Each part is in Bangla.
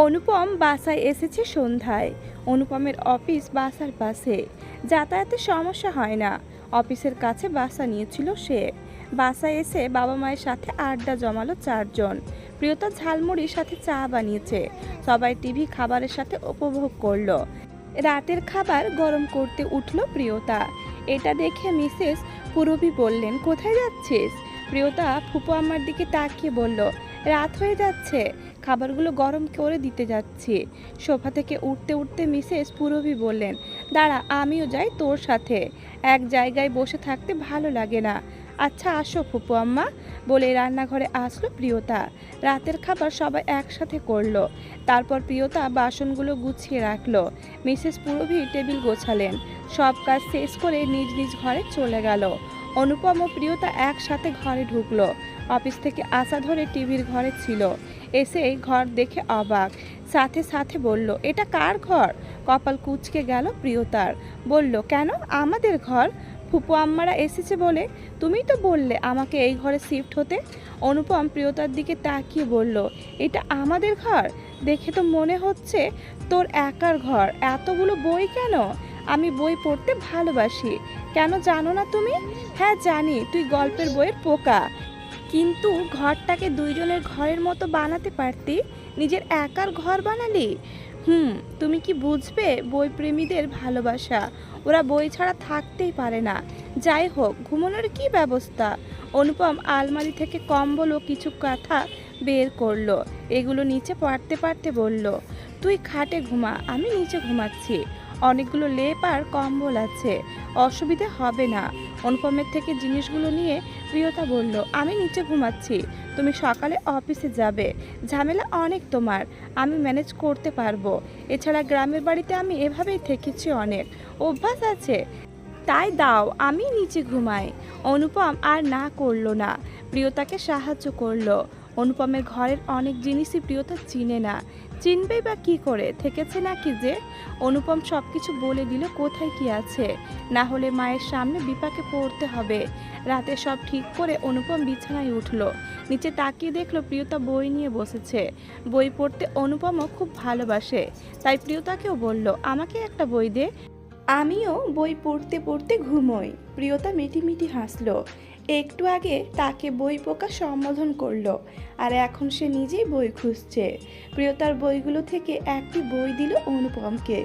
অনুপম বাসায় এসেছে সন্ধ্যায়। অনুপমের অফিস বাসার পাশে, যাতায়াতের সমস্যা হয় না। অফিসের কাছে বাসা নিয়েছিল সে। বাসায় এসে বাবা মায়ের সাথে আড্ডা জমালো চারজন। প্রিয়তা ঝালমুড়ির সাথে চা বানিয়েছে। সবাই টিভি খাবারের সাথে উপভোগ করলো। রাতের খাবার গরম করতে উঠল প্রিয়তা। এটা দেখে মিসেস পুরবী বললেন, কোথায় যাচ্ছিস? প্রিয়তা ফুপু আম্মার দিকে তাকিয়ে বলল, রাত হয়ে যাচ্ছে, খাবারগুলো গরম করে দিতে যাচ্ছি। সোফা থেকে উঠতে উঠতে মিসেস পুরবী বললেন, দাঁড়া, আমিও যাই তোর সাথে। এক জায়গায় বসে থাকতে ভালো লাগে না। আচ্ছা আসো ফুপু আম্মা, বলে রান্নাঘরে আসলো প্রিয়তা। রাতের খাবার সবাই একসাথে করলো। তারপর প্রিয়তা বাসনগুলো গুছিয়ে রাখলো। মিসেস পুরবী টেবিল গোছালেন। সব কাজ শেষ করে নিজ নিজ ঘরে চলে গেল। অনুপম ও প্রিয়তা একসাথে ঘরে ঢুকলো। অফিস থেকে আসা ধরে টিভির ঘরে ছিল। এসেই ঘর দেখে অবাক, সাথে সাথে বলল, এটা কার ঘর? কপাল কুঁচকে গেল প্রিয়তার। বলল, কেন আমাদের ঘর? ফুপু আম্মারা এসেছে বলে তুমিই তো বললে আমাকে এই ঘরে শিফট হতে। অনুপম প্রিয়তার দিকে তাকিয়ে বলল, এটা আমাদের ঘর? দেখে তো মনে হচ্ছে তোর একার ঘর। এতগুলো বই কেন? আমি বই পড়তে ভালোবাসি। কেন জানো না তুমি? হ্যাঁ জানি, তুই গল্পের বইয়ের পোকা। কিন্তু ঘরটাকে দুইজনের ঘরের মতো বানাতে পারতি, নিজের একার ঘর বানালি। তুমি কি বুঝবে বইপ্রেমীদের ভালোবাসা? ওরা বই ছাড়া থাকতেই পারে না। যাই হোক, ঘুমানোর কি ব্যবস্থা? অনুপম আলমারি থেকে কম্বল ও কিছু কাঁথা বের করলো। এগুলো নিচে পারতে পারতে বলল, তুই খাটে ঘুমা, আমি নিচে ঘুমাচ্ছি। অনেকগুলো লেপ আর কম্বল আছে, অসুবিধে হবে না। অনুপমের থেকে জিনিসগুলো নিয়ে প্রিয়তা বলল, আমি নিচে ঘুমাচ্ছি, তুমি সকালে অফিসে যাবে, ঝামেলা অনেক তোমার, আমি ম্যানেজ করতে পারবো। এছাড়া গ্রামের বাড়িতে আমি এভাবেই থেকেছি, অনেক অভ্যাস আছে। তাই দাও আমি নিচে ঘুমাই। অনুপম আর না করলো না, প্রিয়তাকে সাহায্য করলো। অনুপমের ঘরের অনেক জিনিসই প্রিয়তা চিনে না। চিনবেই বা কি করে, থেকেছে নাকি যে? অনুপম সব কিছু বলে দিল কোথায় কি আছে, না হলে মায়ের সামনে বিপাকে পড়তে হবে। রাতে সব ঠিক করে অনুপম বিছানায় উঠলো। নিচে তাকিয়ে দেখলো প্রিয়তা বই নিয়ে বসেছে। বই পড়তে অনুপমও খুব ভালোবাসে, তাই প্রিয়তাকেও বলল, আমাকে একটা বই দে, আমিও বই পড়তে পড়তে ঘুমোই। প্রিয়তা মিটিমিটি হাসলো। একটু আগে তাকে বই পোকা সম্বোধন করলো, আর এখন সে নিজেই বই খুঁজছে। প্রিয়তার বইগুলো থেকে একটি বই দিল অনুপমকে।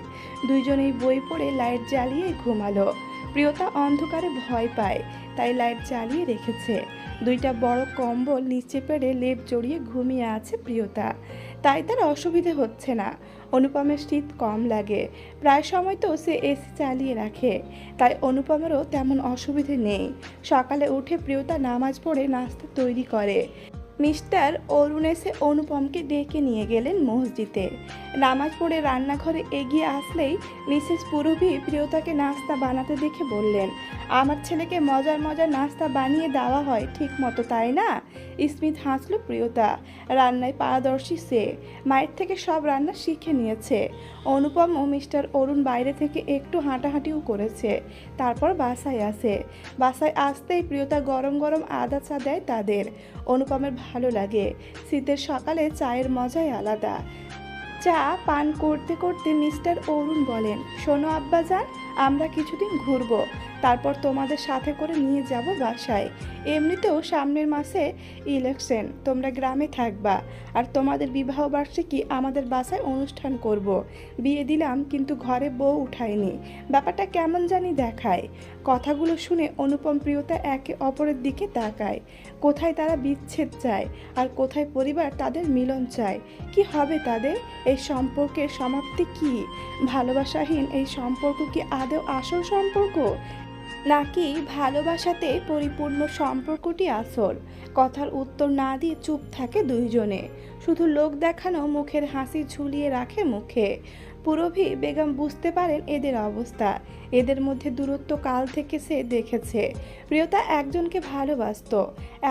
দুইজনেই বই পড়ে লাইট জ্বালিয়ে ঘুমালো। প্রিয়তা অন্ধকারে ভয় পায়, তাই লাইট জ্বালিয়ে রেখেছে। দুইটা বড় কম্বল নিচে পেড়ে লেপ জড়িয়ে ঘুমিয়ে আছে প্রিয়তা, তাই তার অসুবিধে হচ্ছে না। অনুপমের শীত কম লাগে, প্রায় সময় তো সে এসি চালিয়ে রাখে, তাই অনুপমেরও তেমন অসুবিধে নেই। সকালে উঠে প্রিয়তা নামাজ পড়ে নাস্তা তৈরি করে। মিস্টার অরুণ এসে অনুপমকে ডেকে নিয়ে গেলেন মসজিদে। নামাজ পড়ে রান্নাঘরে এগিয়ে আসলেই মিসেস পুরবী প্রিয়তাকে নাস্তা বানাতে দেখে বললেন, আমার ছেলেকে মজার মজার নাস্তা বানিয়ে দেওয়া হয় ঠিক মতো, তাই না? স্মিত হাসল প্রিয়তা। রান্নায় পারদর্শী সে, মায়ের থেকে সব রান্না শিখে নিয়েছে। অনুপম ও মিস্টার অরুণ বাইরে থেকে একটু হাঁটাহাঁটিও করেছে, তারপর বাসায় আসে। বাসায় আসতেই প্রিয়তা গরম গরম আদা চা দেয় তাদের। অনুপমের ভালো লাগে, শীতের সকালে চায়ের মজাই আলাদা। চা পান করতে করতে মিস্টার অরুণ বলেন, শোনো আব্বাজান, আমরা কিছুদিন ঘুরবো, তারপর তোমাদের সাথে করে নিয়ে যাব বাসায়। এমনিতেও সামনের মাসে ইলেকশন, তোমরা গ্রামে থাকবা, আর তোমাদের বিবাহ বার্ষিকী আমাদের বাসায় অনুষ্ঠান করব। বিয়ে দিলাম কিন্তু ঘরে বউ উঠায়নি, ব্যাপারটা কেমন জানি দেখায়। কথাগুলো শুনে অনুপম প্রিয়তা একে অপরের দিকে তাকায়। কোথায় তারা বিচ্ছেদ চায়, আর কোথায় পরিবার তাদের মিলন চায়। কি হবে তাদের এই সম্পর্কের সমাপ্তি? কি ভালোবাসাহীন এই সম্পর্ক কি আদৌ আসল সম্পর্ক, নাকি ভালোবাসাতে পরিপূর্ণ সম্পর্কটি আসল? কথার উত্তর না দিয়ে চুপ থাকে দুইজনে, শুধু লোক দেখানো মুখের হাসি ঝুলিয়ে রাখে মুখে। পুরভী বেগম বুঝতে পারেন এদের অবস্থা। এদের মধ্যে দূরত্ব কাল থেকে সে দেখেছে। প্রিয়তা একজনকে ভালোবাসতো,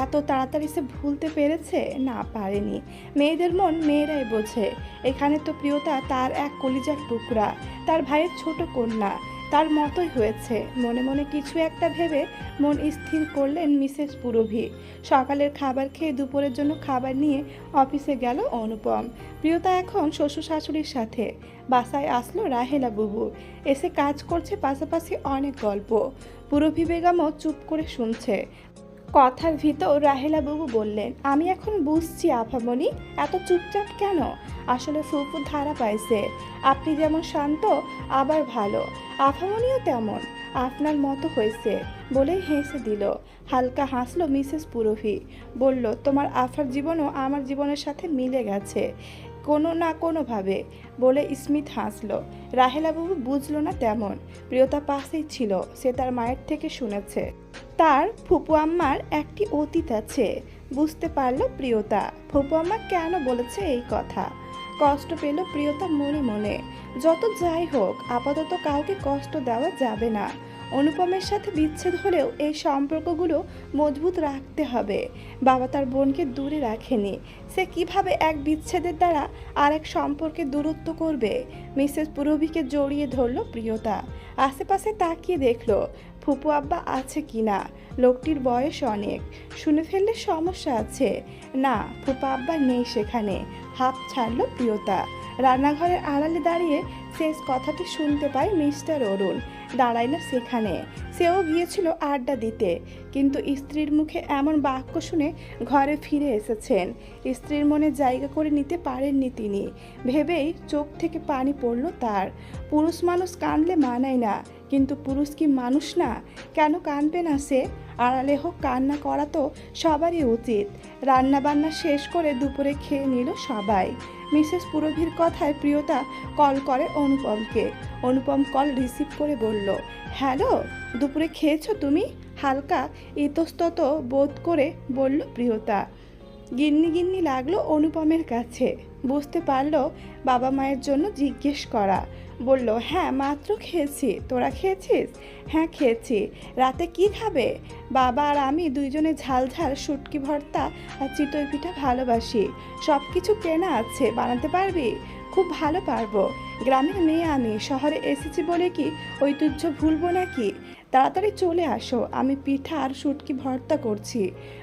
এত তাড়াতাড়ি সে ভুলতে পেরেছে? না, পারেনি। মেয়েদের মন মেয়েরাই বোঝে। এখানে তো প্রিয়তা তার এক কলিজার টুকরা, তার ভাইয়ের ছোট কন্যা, তার মতোই হয়েছে। মনে মনে কিছু একটা ভেবে মন স্থির করলেন মিসেস পুরভি। সকালের খাবার খেয়ে দুপুরের জন্য খাবার নিয়ে অফিসে গেল অনুপম। প্রিয়তা এখন শ্বশুর শাশুড়ির সাথে। বাসায় আসলো রাহেলা বুবু। এসে কাজ করছে, পাশাপাশি অনেক গল্প। পুরভি বেগমও চুপ করে শুনছে। কথার ভিতর রাহেলা বাবু বললেন, আমি এখন বুঝছি আফামনি এত চুপচাপ কেন। আসলে ফুফু ধারা পাইছে। আপনি যেমন শান্ত আবার ভালো, আফামনিও তেমন আপনার মতো হয়েছে বলেই হেসে দিল। হালকা হাসলো মিসেস পুরভি। বলল, তোমার আফার জীবনও আমার জীবনের সাথে মিলে গেছে কোনো না কোনোভাবে, বলে স্মিথ হাসলো। রাহেলা বাবু বুঝলো না তেমন। প্রিয়তা পাশেই ছিল। সে তার মায়ের থেকে শুনেছে তার ফুপু আম্মার একটি অতীত আছে। বুঝতে পারল প্রিয়তা ফুপু আম্মা কেন বলেছে এই কথা। কষ্ট পেল প্রিয়তা মনে মনে। যত যাই হোক, আপাতত কাউকে কষ্ট দেওয়া যাবে না। অনুপমের সাথে বিচ্ছেদ হলেও এই সম্পর্কগুলো মজবুত রাখতে হবে। বাবা তার বোনকে দূরে রাখেনি, সে কিভাবে এক বিচ্ছেদের দ্বারা আর এক সম্পর্কে দূরত্ব করবে। মিসেস পুরভিকে জড়িয়ে ধরল প্রিয়তা। আশেপাশে তাকিয়ে দেখলো ফুপু আব্বা আছে কিনা। লোকটির বয়স অনেক, শুনে ফেললে সমস্যা আছে। না, ফুপা আব্বা নেই সেখানে। হাঁপ ছাড়ল প্রিয়তা। রান্নাঘরের আড়ালে দাঁড়িয়ে শেষ কথাটি শুনতে পায় মিস্টার অরুণ। দাঁড়ায় না সেখানে, সেও গিয়েছিল আড্ডা দিতে, কিন্তু স্ত্রীর মুখে এমন বাক্য শুনে ঘরে ফিরে এসেছেন। স্ত্রীর মনে জায়গা করে নিতে পারেননি তিনি। ভেবেই চোখ থেকে পানি পড়ল তার। পুরুষ মানুষ কাঁদলে মানায় না, কিন্তু পুরুষ কি মানুষ না? কেন কাঁদবে না সে? আড়ালে হোক, কান্না করা তো সবারই উচিত। রান্না বান্না শেষ করে দুপুরে খেয়ে নিল সবাই। মিসেস পুরভীর কথায় প্রিয়তা কল করে অনুপমকে। অনুপম কল রিসিভ করে বলল, হ্যালো, দুপুরে খেয়েছো তুমি? হালকা ইতস্তত বোধ করে বলল প্রিয়তা। গিন্নি গিন্নি লাগলো অনুপমের কাছে। বুঝতে পারলো বাবা মায়ের জন্য জিজ্ঞেস করা। বলল, হ্যাঁ মাত্র খেয়েছি। তোরা খেয়েছিস? হ্যাঁ খেয়েছি। রাতে কি খাবে? বাবা আর আমি দুইজনে ঝাল ঝাল শুটকি ভর্তা আর চিতই পিঠা ভালোবাসি। সব কিছু কেনা আছে, বানাতে পারবি? খুব ভালো পারবো। গ্রামের মেয়ে আমি, শহরে এসেছি বলে কি ঐতিহ্য ভুলবো নাকি? তাড়াতাড়ি চলে আসো, আমি পিঠা আর শুটকি ভর্তা করছি।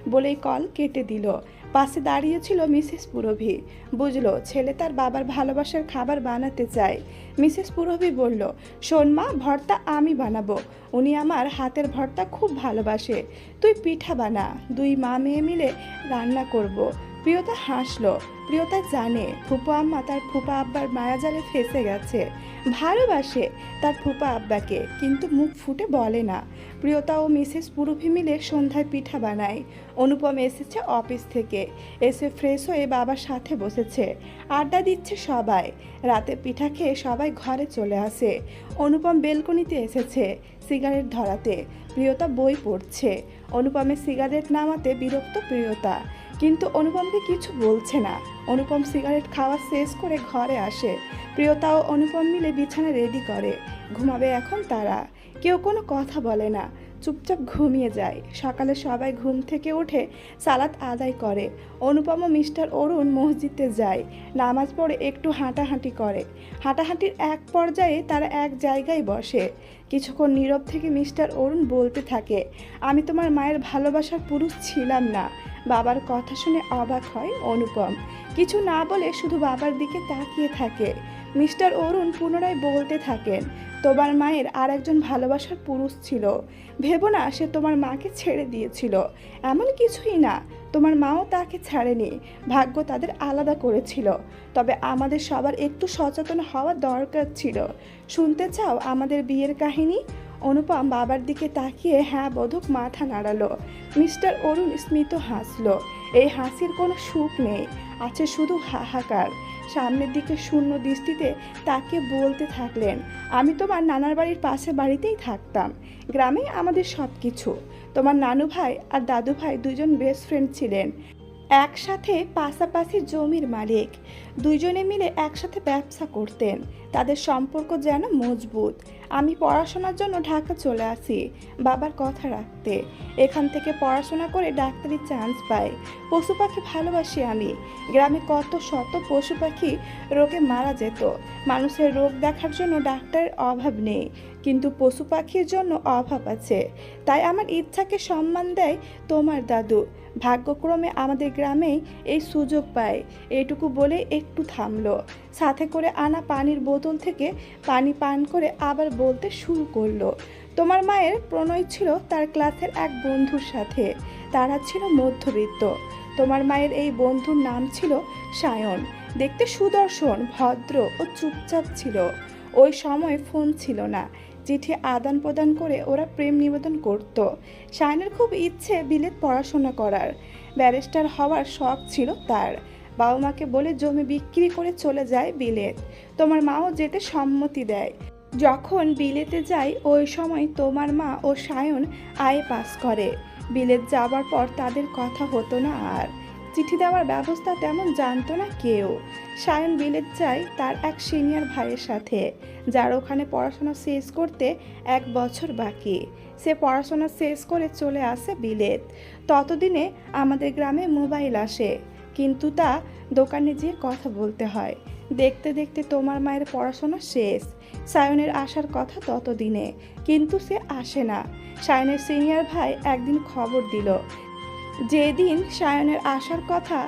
বলেই কল কেটে দিল। পাশে দাঁড়িয়েছিল মিসেস পুরভি। বুঝলো ছেলে তার বাবার ভালোবাসার খাবার বানাতে চায়। মিসেস পুরভি বলল, শোন মা, ভর্তা আমি বানাবো। উনি আমার হাতের ভর্তা খুব ভালোবাসে। তুই পিঠা বানা, দুই মা মেয়ে মিলে রান্না করব। প্রিয়তা হাসলো। প্রিয়তা জানে ফুপা আম্মা তার ফুপা আব্বার মায়াজালে ফেসে গেছে। ভালোবাসে তার ফুপা আব্বাকে, কিন্তু মুখ ফুটে বলে না। প্রিয়তা ও মিসেস পুরভি মিলে সন্ধ্যায় পিঠা বানায়। অনুপম এসেছে অফিস থেকে। এসে ফ্রেশ হয়ে বাবার সাথে বসেছে। আড্ডা দিচ্ছে সবাই। রাতে পিঠা খেয়ে সবাই ঘরে চলে আসে। অনুপম বেলকনিতে এসেছে সিগারেট ধরাতে। প্রিয়তা বই পড়ছে। অনুপমের সিগারেট নামাতে বিরক্ত প্রিয়তা, কিন্তু অনুপমকে কিছু বলছে না। অনুপম সিগারেট খাওয়া শেষ করে ঘরে আসে। প্রিয়তা ও অনুপম মিলে বিছানা রেডি করে। ঘুমাবে এখন তারা। কেউ কোনো কথা বলে না, চুপচাপ ঘুমিয়ে যায়। সকালে সবাই ঘুম থেকে উঠে সালাত আদায় করে। অনুপম ও মিস্টার অরুণ মসজিদে যায়। নামাজ পড়ে একটু হাঁটাহাঁটি করে। হাঁটাহাঁটির এক পর্যায়ে তারা এক জায়গায় বসে। কিছুক্ষণ নীরব থেকে মিস্টার অরুণ বলতে থাকে, আমি তোমার মায়ের ভালোবাসার পুরুষ ছিলাম না। বাবার কথা শুনে অবাক হয় অনুপম। কিছু না বলে শুধু বাবার দিকে তাকিয়ে থাকে। মিস্টার অরুণ পুনরায় বলতে থাকেন, তোমার মায়ের আর একজন ভালোবাসার পুরুষ ছিল। ভেবো না সে তোমার মাকে ছেড়ে দিয়েছিল। এমন কিছুই না, তোমার মাও তাকে ছাড়েনি। ভাগ্য তাদের আলাদা করেছিল। তবে আমাদের সবার একটু সচেতন হওয়া দরকার ছিল। শুনতে চাও আমাদের বিয়ের কাহিনী? অনুপম বাবার দিকে তাকিয়ে হ্যাঁ বোধক মাথা নাড়ালো। মিস্টার অরুণ স্মিত হাসলো। এই হাসির কোনো সুখ নেই, আছে শুধু হাহাকার। সামনের দিকে শূন্য দৃষ্টিতে তাকে বলতে থাকলেন, আমি তোমার নানার বাড়ির পাশে বাড়িতেই থাকতাম। গ্রামে আমাদের সব কিছু। তোমার নানু ভাই আর দাদু ভাই দুজন বেস্ট ফ্রেন্ড ছিলেন। একসাথে পাশাপাশি জমির মালিক। দুইজনে মিলে একসাথে ব্যবসা করতেন। তাদের সম্পর্ক যেন মজবুত। আমি পড়াশোনার জন্য ঢাকা চলে আসি বাবার কথা রাখতে। এখান থেকে পড়াশোনা করে ডাক্তারি চান্স পাই। পশু পাখি ভালোবাসি আমি। গ্রামে কত শত পশু পাখি রোগে মারা যেত। মানুষের রোগ দেখার জন্য ডাক্তারের অভাব নেই, কিন্তু পশু পাখির জন্য অভাব আছে। তাই আমার ইচ্ছাকে সম্মান দেয় তোমার দাদু। ভাগ্যক্রমে আমাদের গ্রামেই এই সুযোগ পায়। এইটুকু বলে একটু থামলো। সাথে করে আনা পানির বোতল থেকে পানি পান করে আবার বলতে শুরু করলো, তোমার মায়ের প্রণয় ছিল তার ক্লাসের এক বন্ধুর সাথে। তারা ছিল মধ্যবিত্ত। তোমার মায়ের এই বন্ধুর নাম ছিল সায়ন। দেখতে সুদর্শন, ভদ্র ও চুপচাপ ছিল। ওই সময় ফোন ছিল না, চিঠি আদান প্রদান করে ওরা প্রেম নিবেদন করত। সায়নের খুব ইচ্ছে বিলেত পড়াশোনা করার, ব্যারিস্টার হওয়ার শখ ছিল তার। বাবা মাকে বলে জমি বিক্রি করে চলে যায় বিলেত। তোমার মাও যেতে সম্মতি দেয়। যখন বিলেতে যাই ওই সময় তোমার মা ও সায়ন পাস করে। বিলেত যাবার পর তাদের কথা হতো না আর। চিঠি দেওয়ার ব্যবস্থা তেমন জানতো না কেউ। সায়ন বিলেত যায় তার এক সিনিয়র ভাইয়ের সাথে, যার ওখানে পড়াশোনা শেষ করতে 1 বছর বাকি। সে পড়াশোনা শেষ করে চলে আসে বিলেত। ততদিনে আমাদের গ্রামে মোবাইল আসে, কিন্তু তা দোকানে যেয়ে কথা বলতে হয়। দেখতে দেখতে তোমার মায়ের পড়াশোনা শেষ। সায়নের আসার কথা ততদিনে, কিন্তু সে আসে না। সায়নের সিনিয়র ভাই একদিন খবর দিল, যেদিন সায়নের আসার কথা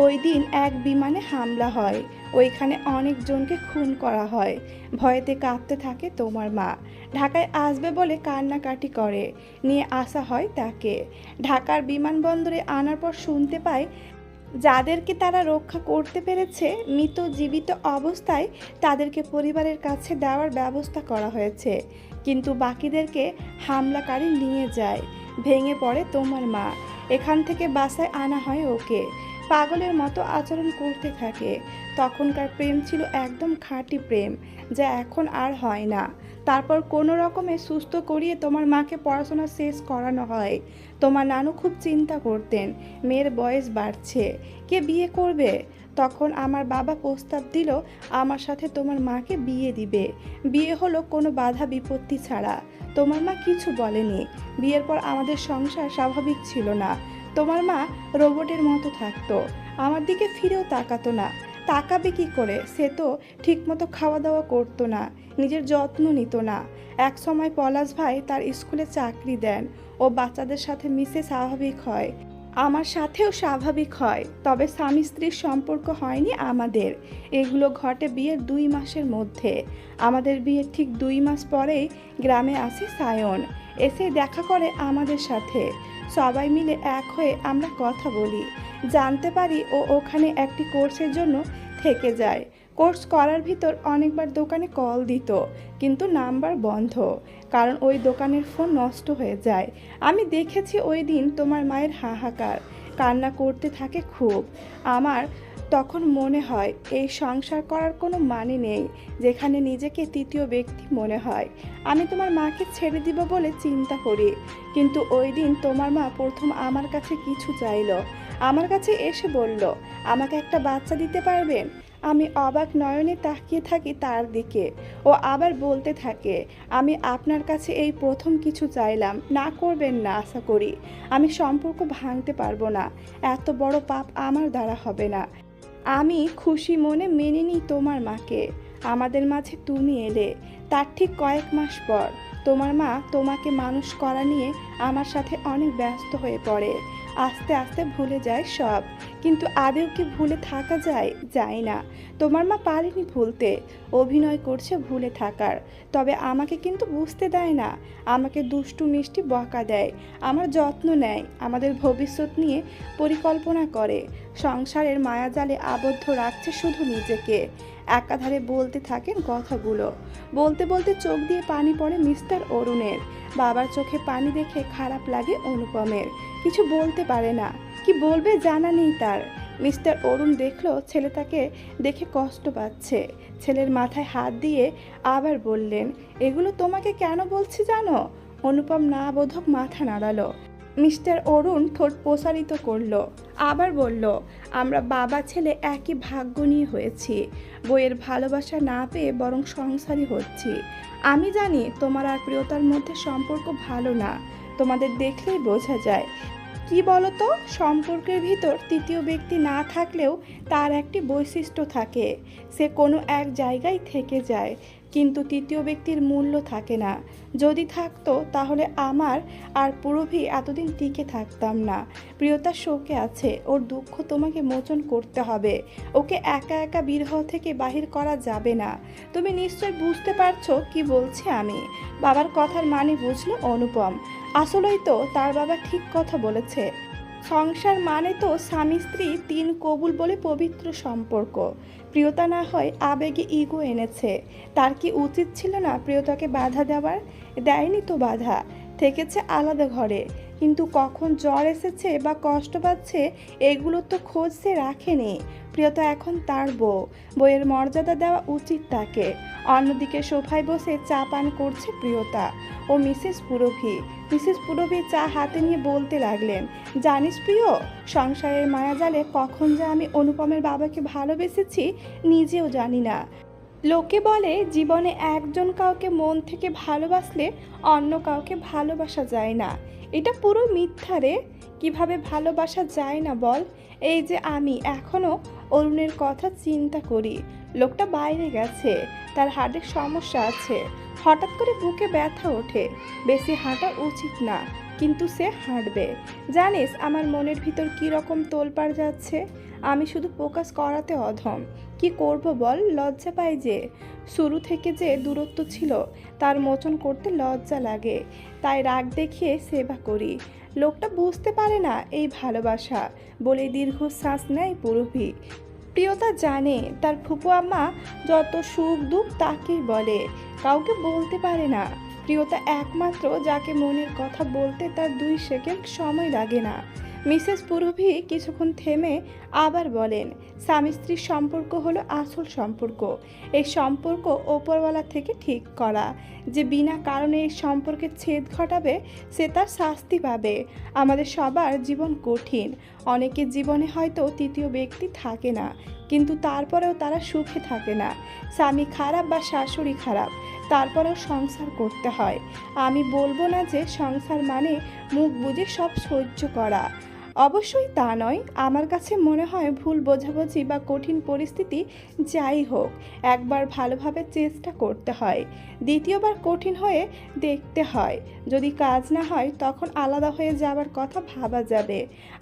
ওই দিন এক বিমানে হামলা হয়। ওইখানে অনেকজনকে খুন করা হয়। ভয়েতে কাঁদতে থাকে তোমার মা। ঢাকায় আসবে বলে কান্নাকাটি করে। নিয়ে আসা হয় তাকে। ঢাকার বিমানবন্দরে আনার পর শুনতে পায়, যাদেরকে তারা রক্ষা করতে পেরেছে মৃত জীবিত অবস্থায় তাদেরকে পরিবারের কাছে দেওয়ার ব্যবস্থা করা হয়েছে, কিন্তু বাকিদেরকে হামলাকারী নিয়ে যায়। ভেঙে পড়ে তোমার মা। এখান থেকে বাসায় আনা হয় ওকে। পাগলের মতো আচরণ করতে থাকে। তখনকার প্রেম ছিল একদম খাঁটি প্রেম, যা এখন আর হয় না। তারপর কোনো রকমে সুস্থ করিয়ে তোমার মাকে পড়াশোনা শেষ করানো হয়। তোমার নানু খুব চিন্তা করতেন, মেয়ের বয়স বাড়ছে, কে বিয়ে করবে। তখন আমার বাবা প্রস্তাব দিল আমার সাথে তোমার মাকে বিয়ে দিবে। বিয়ে হলো কোনো বাধা বিপত্তি ছাড়া। তোমার মা কিছু বলেনি। বিয়ের পর আমাদের সংসার স্বাভাবিক ছিল না। তোমার মা রোবটের মতো থাকতো, আমার দিকে ফিরেও তাকাতো না। তাকাবে কি করে, সে তো ঠিকমতো খাওয়া দাওয়া করতো না, নিজের যত্ন নিত না। এক সময় পলাশ ভাই তার স্কুলে চাকরি দেন। ও বাচ্চাদের সাথে মিশে স্বাভাবিক হয়, আমার সাথেও স্বাভাবিক হয়। তবে স্বামী স্ত্রীর সম্পর্ক হয়নি আমাদের। এগুলো ঘটে বিয়ের 2 মাসের মধ্যে। আমাদের বিয়ের ঠিক 2 মাস পরেই গ্রামে আসে সায়ন। এসে দেখা করে আমাদের সাথে। সবাই মিলে এক হয়ে আমরা কথা বলি। জানতে পারি ও ওখানে একটি কোর্সের জন্য থেকে যায়। কোর্স করার ভিতর অনেকবার দোকানে কল দিত, কিন্তু নাম্বার বন্ধ, কারণ ওই দোকানের ফোন নষ্ট হয়ে যায়। আমি দেখেছি ওই দিন তোমার মায়ের হাহাকার, কান্না করতে থাকে খুব। আমার তখন মনে হয় এই সংসার করার কোনো মানে নেই, যেখানে নিজেকে তৃতীয় ব্যক্তি মনে হয়। আমি তোমার মাকে ছেড়ে দিব বলে চিন্তা করি। কিন্তু ওই দিন তোমার মা প্রথম আমার কাছে কিছু চাইলো। আমার কাছে এসে বলল, আমাকে একটা বাচ্চা দিতে পারবেন? আমি অবাক নয়নে তাকিয়ে থাকি তার দিকে। ও আবার বলতে থাকে, আমি আপনার কাছে এই প্রথম কিছু চাইলাম, না করবেন না আশা করি। আমি সম্পর্ক ভাঙতে পারবো না, এত বড় পাপ আমার দ্বারা হবে না। আমি খুশি মনে মেনে নিই তোমার মাকে। আমাদের মাঝে তুমি এলে তার ঠিক কয়েক মাস পর তোমার মা তোমাকে মানুষ করা নিয়ে আমার সাথে অনেক ব্যস্ত হয়ে পড়ে। আস্তে আস্তে ভুলে যায় সব। কিন্তু আদেও কি ভুলে থাকা যায়? যায় না। তোমার মা পারেনি ভুলতে, অভিনয় করছে ভুলে থাকার। তবে আমাকে কিন্তু বুঝতে দেয় না। আমাকে দুষ্টু মিষ্টি বকা দেয়, আমার যত্ন নেয়, আমাদের ভবিষ্যৎ নিয়ে পরিকল্পনা করে। সংসারের মায়াজালে আবদ্ধ রাখছে শুধু নিজেকে। একাধারে বলতে থাকেন কথাগুলো। বলতে বলতে চোখ দিয়ে পানি পড়ে মিস্টার অরুণের। বাবার চোখে পানি দেখে খারাপ লাগে অনুপমের। কিছু বলতে পারে না, কি বলবে জানা নেই তার। মিস্টার অরুণ দেখলো ছেলেটাকে দেখে কষ্ট পাচ্ছে। ছেলের মাথায় হাত দিয়ে আবার বললেন, এগুলো তোমাকে কেন বলছি জানো? অনুপম না বোধক মাথা নাড়ালো। মিস্টার অরুণ ঠোঁট প্রসারিত করলো, আবার বলল, আমরা বাবা ছেলে একই ভাগ্য নিয়ে হয়েছি। বইয়ের ভালোবাসা না পেয়ে বরং সংসারী হচ্ছি। আমি জানি তোমার আর প্রিয়তার মধ্যে সম্পর্ক ভালো না, তোমাদের দেখলেই বোঝা যায়। কি বলতো, সম্পর্কের ভিতর তৃতীয় ব্যক্তি না থাকলেও তার একটি বৈশিষ্ট্য থাকে। সে কোনো এক জায়গায় থেকে যায়, কিন্তু তৃতীয় ব্যক্তির মূল্য থাকে না। যদি থাকতো তাহলে আমার আর পুরভি এতদিন টিকে থাকতাম না। প্রিয়তা শোকে আছে, ওর দুঃখ তোমাকে মোচন করতে হবে। ওকে একা একা বিরহ থেকে বাহির করা যাবে না। তুমি নিশ্চয় বুঝতে পারছো কি বলছি আমি। বাবার কথার মানে বুঝলো অনুপম। আসলেই তো তার বাবা ঠিক কথা বলেছে। সংসার মানে তো স্বামী স্ত্রী তিন কবুল বলে পবিত্র সম্পর্ক। প্রিয়তা না হয় আবেগে ইগো এনেছে। তার কি উচিত ছিল না প্রিয়তাকে বাধা দেওয়ার? দেয়নি তো বাধা, থেকেছে আলাদা ঘরে। কিন্তু কখন জ্বর এসেছে বা কষ্ট পাচ্ছে এগুলো তো খোঁজ সে রাখেনি। প্রিয়তা এখন তার বউ, বইয়ের মর্যাদা দেওয়া উচিত তাকে। অন্যদিকে সোফায় বসে চা পান করছে প্রিয়তা ও মিসেস পুরভি চা হাতে নিয়ে বলতে লাগলেন, জানিস প্রিয়, সংসারের মায়াজালে কখন যে আমি অনুপমের বাবাকে ভালোবেসেছি নিজেও জানি না। লোকে বলে জীবনে একজন কাউকে মন থেকে ভালোবাসলে অন্য কাউকে ভালোবাসা যায় না। এটা পুরো মিথ্যা রে। কিভাবে ভালোবাসা যায় না বল? এই যে আমি এখনো অরুণের কথা চিন্তা করি। লোকটা বাইরে গেছে, তার হার্টের সমস্যা আছে, হঠাৎ করে বুকে ব্যথা ওঠে। বেশি হাঁটা উচিত না, কিন্তু সে হাঁটবে। জানিস আমার মনের ভিতর কী রকম তোলপাড় যাচ্ছে। আমি শুধু প্রকাশ করাতে অধম। কি করব বল, লজ্জা পাই যে। শুরু থেকে যে দূরত্ব ছিল তার মোচন করতে লজ্জা লাগে, তাই রাগ দেখিয়ে সেবা করি। লোকটা বুঝতে পারে না এই ভালোবাসা, বলে দীর্ঘশ্বাস নেয় পুরভি। প্রিয়তা জানে তার ফুপু আম্মা যত সুখ দুঃখ তাকেই বলে, কাউকে বলতে পারে না। প্রিয়তা একমাত্র যাকে মনের কথা বলতে তার 2 সেকেন্ড সময় লাগে না। মিসেস পুরভি কিছুক্ষণ থেমে আবার বলেন, স্বামী স্ত্রীর সম্পর্ক হলো আসল সম্পর্ক। এই সম্পর্ক ওপরওয়ালা থেকে ঠিক করা। যে বিনা কারণে এই সম্পর্কে ছেদ ঘটাবে সে তার শাস্তি পাবে। আমাদের সবার জীবন কঠিন। অনেকের জীবনে হয়তো তৃতীয় ব্যক্তি থাকে না, কিন্তু তারপরেও তারা সুখে থাকে না। স্বামী খারাপ বা শাশুড়ি খারাপ, তারপরেও সংসার করতে হয়। আমি বলবো না যে সংসার মানে মুখ বুজে সব সহ্য করা, অবশ্যই তা নয়। আমার কাছে মনে হয় ভুল বোঝাবুঝি বা কঠিন পরিস্থিতি যাই হোক, একবার ভালোভাবে চেষ্টা করতে হয়, দ্বিতীয়বার কঠিন হয়ে দেখতে হয়। যদি কাজ না হয় তখন আলাদা হয়ে যাবার কথা ভাবা যাবে।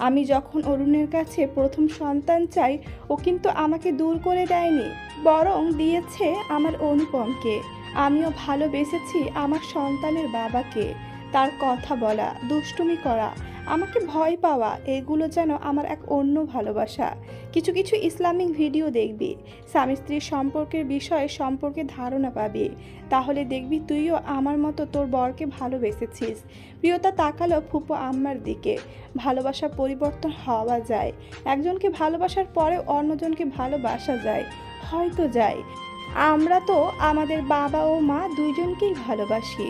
আমি যখন অরুণের কাছে প্রথম সন্তান চাই, ও কিন্তু আমাকে দূর করে দেয়নি, বরং দিয়েছে আমার অনুপমকে। আমিও ভালোবেসেছি আমার সন্তানের বাবাকে। তার কথা বলা, দুষ্টুমি করা, আমাকে ভয় পাওয়া, এগুলো যেন আমার এক অন্য ভালোবাসা। কিছু কিছু ইসলামিক ভিডিও দেখবি, স্বামী স্ত্রীর সম্পর্কের বিষয়ে সম্পর্কে ধারণা পাবি। তাহলে দেখবি তুইও আমার মতো তোর বরকে ভালোবেসেছিস। প্রিয়তা তাকালো ফুপু আম্মার দিকে। ভালোবাসা পরিবর্তন হওয়া যায়। একজনকে ভালোবাসার পরেও অন্যজনকে ভালোবাসা যায়, হয়তো যায়। আমরা তো আমাদের বাবা ও মা দুইজনকেই ভালোবাসি।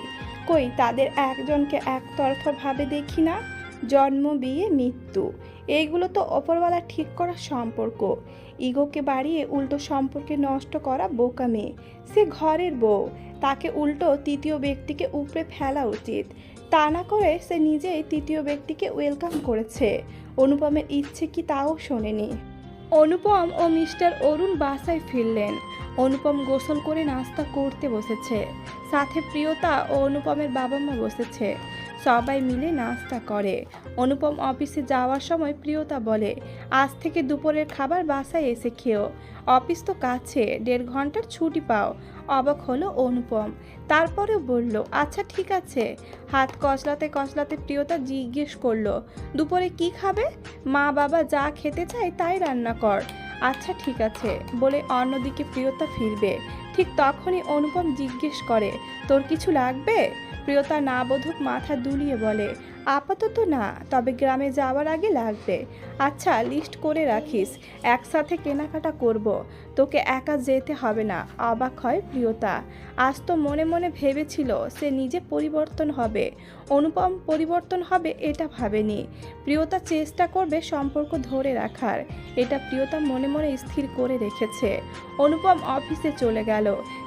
কই তাদের একজনকে একতরফা ভাবে দেখি না। জন্ম, বিয়ে, মৃত্যু, এইগুলো তো ওপরওয়ালা ঠিক করা সম্পর্ক। ইগোকে বাড়িয়ে উল্টো সম্পর্কে নষ্ট করা বোকামি। সে ঘরের বউ, তাকে উল্টো তৃতীয় ব্যক্তিকে উপরে ফেলা উচিত। তা না করে সে নিজেই তৃতীয় ব্যক্তিকে ওয়েলকাম করেছে। অনুপমের ইচ্ছে কি তাও শোনেনি। অনুপম ও মিস্টার অরুণ বাসায় ফিরলেন। অনুপম গোসল করে নাস্তা করতে বসেছে, সাথে প্রিয়তা ও অনুপমের বাবা মা বসেছে। সবাই মিলে নাস্তা করে। অনুপম অফিসে যাওয়ার সময় প্রিয়তা বলে, আজ থেকে দুপুরের খাবার বাসায় এসে খেও। অফিস তো কাছে, 1.5 ঘন্টার ছুটি পাও। অবাক হলো অনুপম, তারপরেও বলল, আচ্ছা ঠিক আছে। হাত কচলাতে কচলাতে প্রিয়তা জিজ্ঞেস করলো, দুপুরে কি খাবে? মা বাবা যা খেতে চায় তাই রান্না কর। আচ্ছা ঠিক আছে বলে অন্যদিকে প্রিয়তা ফিরবে, ঠিক তখনই অনুপম জিজ্ঞেস করে, তোর কিছু লাগবে? প্রিয়তা না বোধক মাথা দুলিয়ে বলে, আপাতত না, তবে গ্রামে যাওয়ার আগে লাগবে। আচ্ছা লিস্ট করে রাখিস, একসাথে কেনাকাটা করব, তোকে একা যেতে হবে না। অবাক হয় প্রিয়তা। আজ তো মনে মনে ভেবেছিল সে নিজে পরিবর্তন হবে, অনুপম পরিবর্তন হবে এটা ভাবেনি। প্রিয়তা চেষ্টা করবে সম্পর্ক ধরে রাখার, এটা প্রিয়তা মনে মনে স্থির করে রেখেছে। অনুপম অফিসে চলে গেল।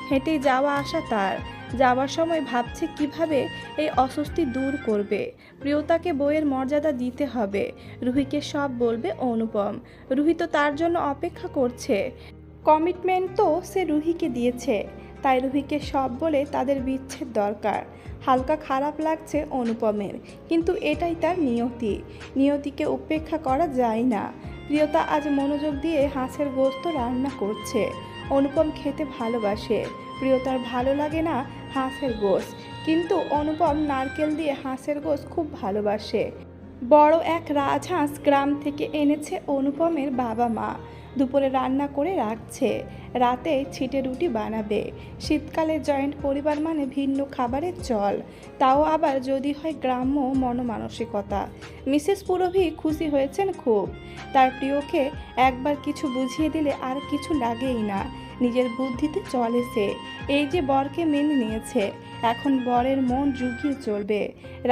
হেঁটে যাওয়া আসা তার। যাওয়ার সময় ভাবছে কিভাবে এই অস্বস্তি দূর করবে। প্রিয়তাকে বইয়ের মর্যাদা দিতে হবে। রুহিকে সব বলবে অনুপম। রুহি তো তার জন্য অপেক্ষা করছে। কমিটমেন্ট তো সে রুহিকে দিয়েছে, তাই রুহিকে সব বলে তাদের বিচ্ছেদ দরকার। হালকা খারাপ লাগছে অনুপমের, কিন্তু এটাই তার নিয়তি। নিয়তিকে উপেক্ষা করা যায় না। প্রিয়তা আজ মনোযোগ দিয়ে হাঁসের গোশত রান্না করছে। অনুপম খেতে ভালোবাসে, প্রিয়তার ভালো লাগে না হাঁসের গোশত, কিন্তু অনুপম নারকেল দিয়ে হাঁসের গোশত খুব ভালোবাসে। বড় এক রাজহাঁস গ্রাম থেকে এনেছে অনুপমের বাবা মা। দুপুরে রান্না করে রাখছে, রাতে ছিটে রুটি বানাবে। শীতকালে জয়েন্ট পরিবার মানে ভিন্ন খাবারের চল, তাও আবার যদি হয় গ্রাম্য মনমানসিকতা। মিসেস পুরভি খুশি হয়েছেন খুব। তার প্রিয়কে একবার কিছু বুঝিয়ে দিলে আর কিছু লাগেই না। নিজের বুদ্ধিতে চলে সে। এই যে বরকে মেনে নিয়েছে, এখন বরের মন জুগিয়ে চলবে।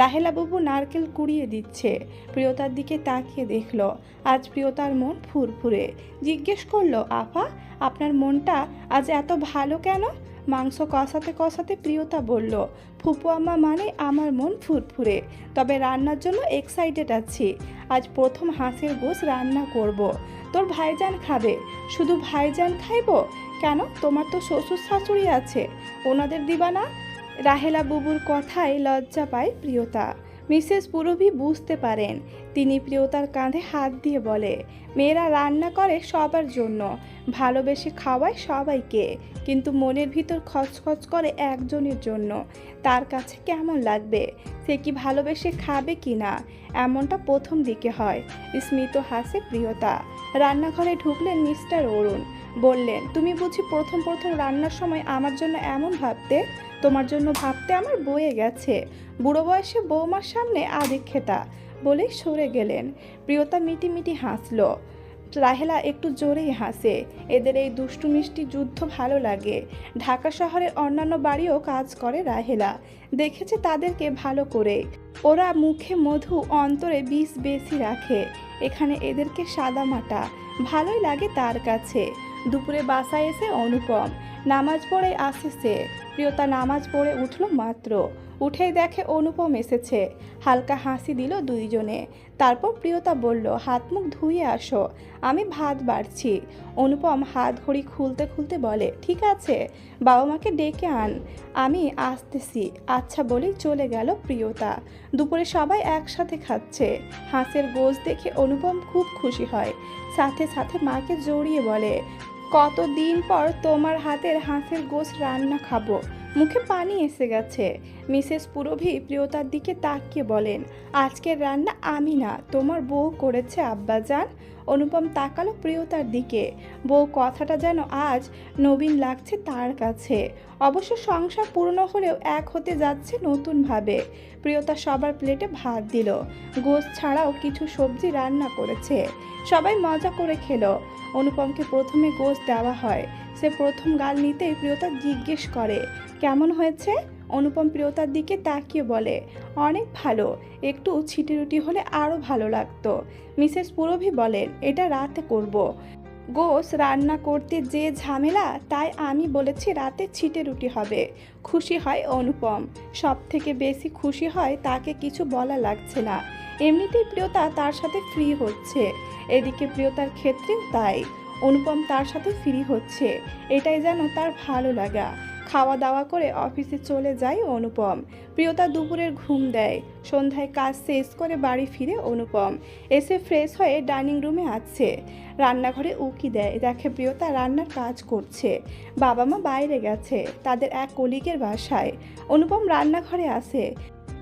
রাহেলা বাবু নারকেল কুড়িয়ে দিচ্ছে। প্রিয়তার দিকে তাকিয়ে দেখল আজ প্রিয়তার মন ফুরফুরে। জিজ্ঞেস করলো, আপা আপনার মনটা আজ এত ভালো কেন? মাংস কষাতে কষাতে প্রিয়তা বলল, ফুপু আম্মা মানে আমার মন ফুরফুরে, তবে রান্নার জন্য এক্সাইটেড আছি। আজ প্রথম হাঁসের গোশত রান্না করব। তোর ভাইজান খাবে। শুধু ভাইজান খাইব কেন? তোমার তো শ্বশুর শাশুড়ি আছে, ওনাদের দিবা না? রাহেলা বুবুর কথায় লজ্জা পায় প্রিয়তা। মিসেস পুরভি বুঝতে পারেন। তিনি প্রিয়তার কাঁধে হাত দিয়ে বলে, মেয়েরা রান্না করে সবার জন্য, ভালোবেসে খাওয়ায় সবাইকে, কিন্তু মনের ভিতর খচখচ করে একজনের জন্য। তার কাছে কেমন লাগবে? সে কি ভালোবেসে খাবে কি না, এমনটা প্রথম দিকে হয়। স্মিত হাসে প্রিয়তা। রান্নাঘরে ঢুকলেন মিস্টার অরুণ। বললেন, তুমি বুঝি প্রথম প্রথম রান্নার সময় আমার জন্য এমন ভাবতে? তোমার জন্য ভাবতে আমার বয়ে গেছে। বুড়ো বয়সে বৌমার সামনে আদিক্ষেতা বলেই সরে গেলেন। প্রিয়তা মিটি হাসল। রাহেলা একটু জোরেই হাসে। এদের এই দুষ্টু মিষ্টি যুদ্ধ ভালো লাগে। ঢাকা শহরের অন্যান্য বাড়িও কাজ করে রাহেলা, দেখেছে তাদেরকে ভালো করে। ওরা মুখে মধু, অন্তরে বিষ বেশি রাখে। এখানে এদেরকে সাদামাটা ভালোই লাগে তার কাছে। দুপুরে বাসায় এসে অনুপম নামাজ পড়ে আসে সে। প্রিয়তা নামাজ পড়ে উঠল মাত্র, উঠেই দেখে অনুপম এসেছে। হালকা হাসি দিল দুইজনে। তারপর প্রিয়তা বলল, হাত মুখ ধুয়ে আসো, আমি ভাত বাড়ছি। অনুপম হাত ঘড়ি খুলতে খুলতে বলে, ঠিক আছে, বাবা মাকে ডেকে আন, আমি আসতেছি। আচ্ছা বলেই চলে গেল প্রিয়তা। দুপুরে সবাই একসাথে খাচ্ছে। হাঁসের গোশত দেখে অনুপম খুব খুশি হয়। সাথে সাথে মাকে জড়িয়ে বলে, কতদিন পর তোমার হাতের হাঁসের গোশত রান্না খাবো। মুখে পানি এসে গেছে। মিসেস পুরভি প্রিয়তার দিকে তাকিয়ে বলেন, আজকের রান্না আমি না, তোমার বউ করেছে আব্বাজান। অনুপম তাকালো প্রিয়তার দিকে। বউ কথাটা যেন আজ নবীন লাগছে তার কাছে। অবশ্য সংসার পুরনো হলেও এক হতে যাচ্ছে নতুনভাবে। প্রিয়তা সবার প্লেটে ভাত দিল। গোশত ছাড়াও কিছু সবজি রান্না করেছে। সবাই মজা করে খেলো। অনুপমকে প্রথমে গোশত দেওয়া হয়। সে প্রথম গাল নিতেই প্রিয়তা জিজ্ঞেস করে, কেমন হয়েছে? অনুপম প্রিয়তার দিকে তাকিয়ে বলে, অনেক ভালো, একটু ছিটি রুটি হলে আরও ভালো লাগতো। মিসেস পুরভি বলেন, এটা রাতে করব। গোশত রান্না করতে যে ঝামেলা, তাই আমি বলেছি রাতে ছিটে রুটি হবে। খুশি হয় অনুপম। সব থেকে বেশি খুশি হয় তাকে কিছু বলা লাগছে না। এমনিতেই প্রিয়তা তার সাথে ফ্রি হচ্ছে। এদিকে প্রিয়তার ক্ষেত্রেও তাই। অনুপম তার সাথে ফ্রি হচ্ছে, এটাই যেন তার ভালো লাগা। খাওয়া দাওয়া করে অফিসে চলে যায় অনুপম। প্রিয়তা দুপুরের ঘুম দেয়। সন্ধ্যায় কাজ শেষ করে বাড়ি ফিরে অনুপম এসে ফ্রেশ হয়ে ডাইনিং রুমে আছে। রান্নাঘরে উকি দেয়, দেখে প্রিয়তা রান্নার কাজ করছে। বাবা মা বাইরে গেছে তাদের এক কলিগের বাসায়। অনুপম রান্নাঘরে আসে।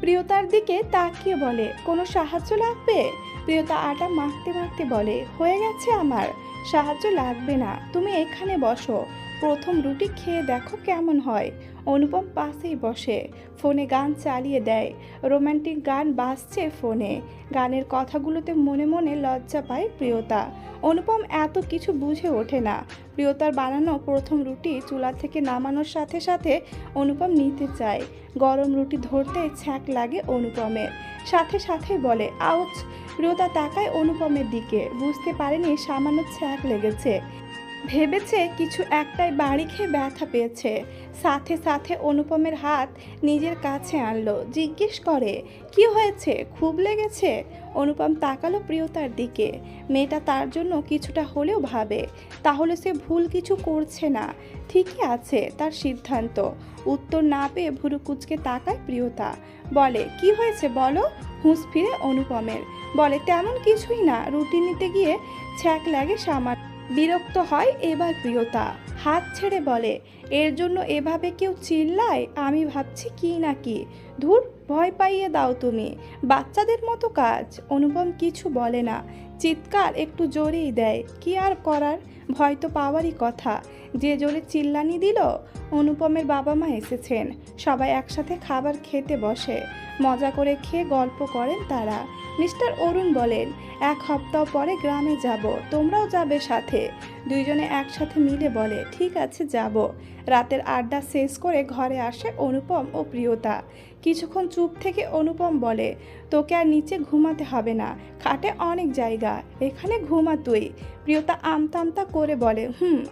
প্রিয়তার দিকে তাকিয়ে বলে, কোনো সাহায্য লাগবে? প্রিয়তা আটা মাখতে মাখতে বলে, হয়ে গেছে আমার, সাহায্য লাগবে না, তুমি এখানে বসো, প্রথম রুটি খেয়ে দেখো কেমন হয়। অনুপম পাশেই বসে, ফোনে গান চালিয়ে দেয়। রোমান্টিক গান বাজছে ফোনে। গানের কথাগুলোতে মনে মনে লজ্জা পায় প্রিয়তা। অনুপম এত কিছু বুঝে ওঠে না। প্রিয়তার বানানো প্রথম রুটি চুলা থেকে নামানোর সাথে সাথে অনুপম নিতে চায়। গরম রুটি ধরতে ছ্যাঁক লাগে অনুপমের। সাথে সাথে বলে, আউচ। প্রিয়তা তাকায় অনুপমের দিকে, বুঝতে পারেনি সামান্য ছ্যাঁক লেগেছে। ভেবেছে কিছু একটাই বাড়ি খেয়ে ব্যথা পেয়েছে। সাথে সাথে অনুপমের হাত নিজের কাছে আনলো, জিজ্ঞেস করে কি হয়েছে, খুব লেগেছে? অনুপম তাকালো প্রিয়তার দিকে। মেয়েটা তার জন্য কিছুটা হলেও ভাবে, তাহলে সে ভুল কিছু করছে না, ঠিকই আছে তার সিদ্ধান্ত। উত্তর না পেয়ে ভুরু কুঁচকে তাকায় প্রিয়তা, বলে কি হয়েছে বলো। হুঁশ ফিরে অনুপমের, বলে তেমন কিছুই না, রুটি নিতে গিয়ে ছ্যাঁক লাগে সামান্য। বিরক্ত হয় এবার প্রিয়তা, হাত ছেড়ে বলে এর জন্য এভাবে কেউ চিল্লায়? আমি ভাবছি কি না কি। ধুর, ভয় পাইয়ে দাও তুমি, বাচ্চাদের মতো কাজ। অনুপম কিছু বলে না, চিৎকার একটু জোরেই দেয়, কি আর করার, ভয় তো পাওয়ারই কথা। যে জোরে চিল্লানি দিল। অনুপমের বাবা মা এসেছেন, সবাই একসাথে খাবার খেতে বসে, মজা করে খেয়ে গল্প করেন তারা। মিস্টার অরুণ বলেন 1 সপ্তাহ পরে গ্রামে যাব, তোমরাও যাবে সাথে? দুইজনে একসাথে মিলে বলে ঠিক আছে যাব। রাতের আড্ডা শেষ করে ঘরে আসে অনুপম ও প্রিয়তা। কিছুক্ষণ চুপ থেকে অনুপম বলে তোকে আর নিচে ঘুমাতে হবে না, খাটে অনেক জায়গা, এখানে ঘুমা তুই। প্রিয়তা আমতা আমতা করে বলে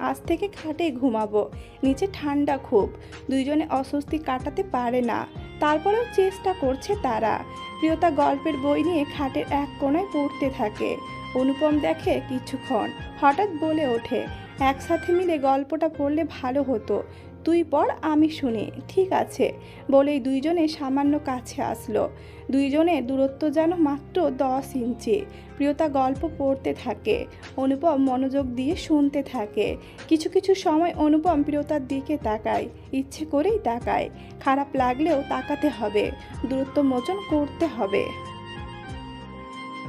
আজ থেকে খাটেই ঘুমাবো, নিচে ঠান্ডা খুব। দুইজনে অস্বস্তি কাটাতে পারে না, তারপরেও চেষ্টা করছে তারা। প্রিয়তা গল্পের বই নিয়ে খাটের এক কোণায় পড়তে থাকে। অনুপম দেখে কিছুক্ষণ, হঠাৎ বলে ওঠে একসাথে মিলে গল্পটা পড়লে ভালো হতো, তুই পড় আমি শুনি। ঠিক আছে বলেই দুইজনে সামান্য কাছে আসলো। দুইজনের দূরত্ব যেন মাত্র 10 ইঞ্চি। প্রিয়তা গল্প পড়তে থাকে, অনুপম মনোযোগ দিয়ে শুনতে থাকে। কিছু কিছু সময় অনুপম প্রিয়তার দিকে তাকায়, ইচ্ছে করেই তাকায়, খারাপ লাগলেও তাকাতে হবে, দূরত্ব মোচন করতে হবে।